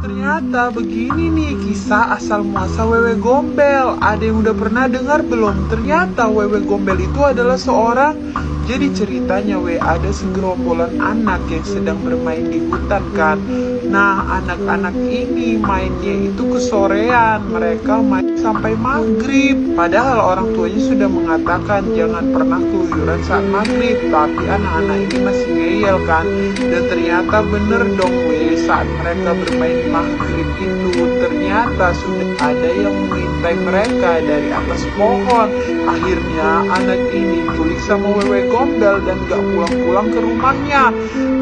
Ternyata begini nih kisah asal muasal wewe gombel. Ada yang udah pernah dengar belum? Ternyata wewe gombel itu adalah seorang. Jadi ceritanya ada segerombolan anak yang sedang bermain di hutan kan. Nah, anak-anak ini mainnya itu kesorean. Mereka main sampai maghrib. Padahal orang tuanya sudah mengatakan jangan pernah keluyuran saat maghrib. Tapi anak-anak ini masih ngeyel kan. Dan ternyata bener dong saat mereka bermain maghrib itu ternyata sudah ada yang mengintai mereka dari atas pohon. Akhirnya anak ini diculik sama wewe gombel dan gak pulang-pulang ke rumahnya.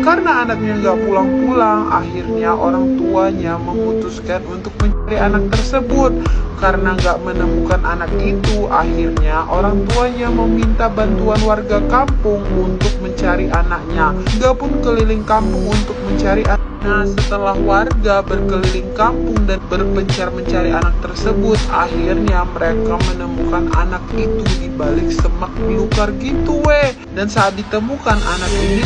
Karena anaknya gak pulang-pulang, akhirnya orang tuanya memutuskan untuk mencari anak tersebut. Karena gak menemukan anak itu, akhirnya orang tuanya meminta bantuan warga kampung untuk mencari anaknya. Gak pun keliling kampung untuk mencari anak. Nah, setelah warga berkeliling kampung dan berpencar mencari anak tersebut, akhirnya mereka menemukan anak itu di balik semak belukar gitu Dan saat ditemukan anak ini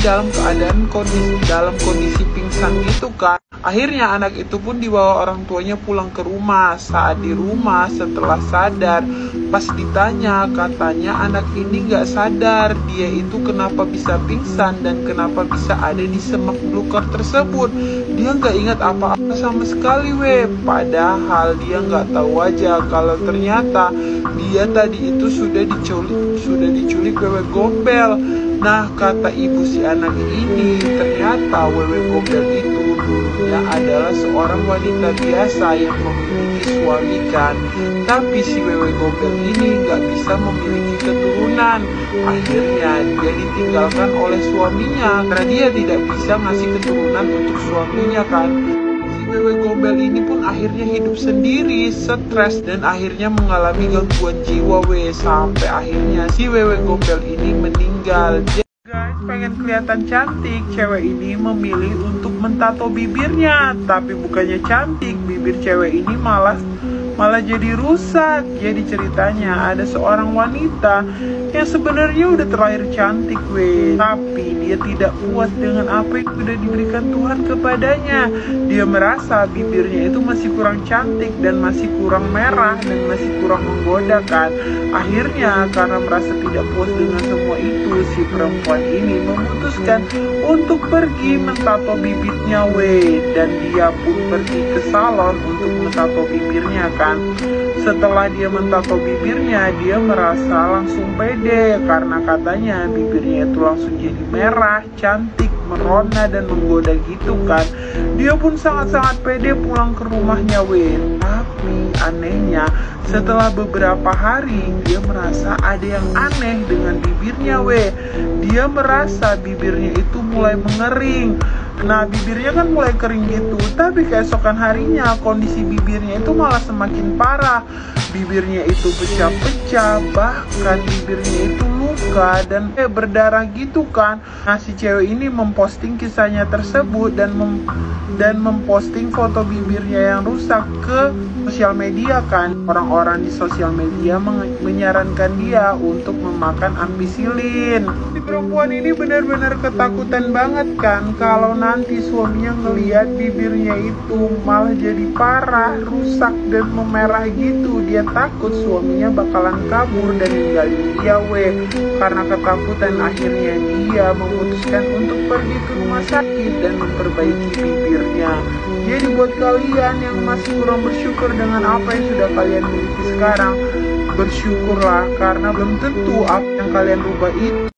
dalam kondisi pingsan gitu kan. Akhirnya anak itu pun dibawa orang tuanya pulang ke rumah. Saat di rumah setelah sadar, pas ditanya katanya anak ini gak sadar dia itu kenapa bisa pingsan dan kenapa bisa ada di semak belukar tersebut. Dia gak ingat apa-apa sama sekali Padahal dia gak tahu aja kalau ternyata dia tadi itu sudah diculik wewe gombel. Nah, kata ibu si anak ini, ternyata wewe gombel itu dulunya adalah seorang wanita biasa yang memiliki suami kan. Tapi si wewe gombel ini gak bisa memiliki keturunan. Akhirnya dia ditinggalkan oleh suaminya karena dia tidak bisa ngasih keturunan untuk suaminya kan. Wewe gombel ini pun akhirnya hidup sendiri, stres dan akhirnya mengalami gangguan jiwa sampai akhirnya si wewe gombel ini meninggal. Guys, pengen kelihatan cantik, cewek ini memilih untuk mentato bibirnya. Tapi bukannya cantik, bibir cewek ini malah jadi rusak. Jadi ceritanya ada seorang wanita yang sebenarnya udah terlahir cantik tapi dia tidak puas dengan apa yang sudah diberikan Tuhan kepadanya. Dia merasa bibirnya itu masih kurang cantik dan masih kurang merah dan masih kurang menggoda kan. Akhirnya karena merasa tidak puas dengan semua itu, si perempuan ini memutuskan untuk pergi mentato bibirnya dan dia pun pergi ke salon untuk mentato bibirnya kan. Setelah dia mentato bibirnya, dia merasa langsung pede karena katanya bibirnya itu langsung jadi merah, cantik, merona dan menggoda gitu kan. Dia pun sangat-sangat pede pulang ke rumahnya Tapi anehnya setelah beberapa hari dia merasa ada yang aneh dengan bibirnya Dia merasa bibirnya itu mulai mengering. Nah, bibirnya kan mulai kering gitu, tapi keesokan harinya kondisi bibirnya itu malah semakin parah. Bibirnya itu pecah-pecah, bahkan bibirnya itu luka dan berdarah gitu kan. Nah, si cewek ini memposting kisahnya tersebut dan memposting foto bibirnya yang rusak ke sosial media kan. Orang-orang di sosial media menyarankan dia untuk memakan ampicillin. Si perempuan ini benar-benar ketakutan banget kan kalau nanti suaminya ngelihat bibirnya itu malah jadi parah, rusak dan memerah gitu. Dia takut suaminya bakalan kabur dan ninggalin dia Karena ketakutan akhirnya dia memutuskan untuk pergi ke rumah sakit dan memperbaiki bibirnya. Jadi buat kalian yang masih kurang bersyukur dengan apa yang sudah kalian miliki sekarang, bersyukurlah karena belum tentu apa yang kalian rubah itu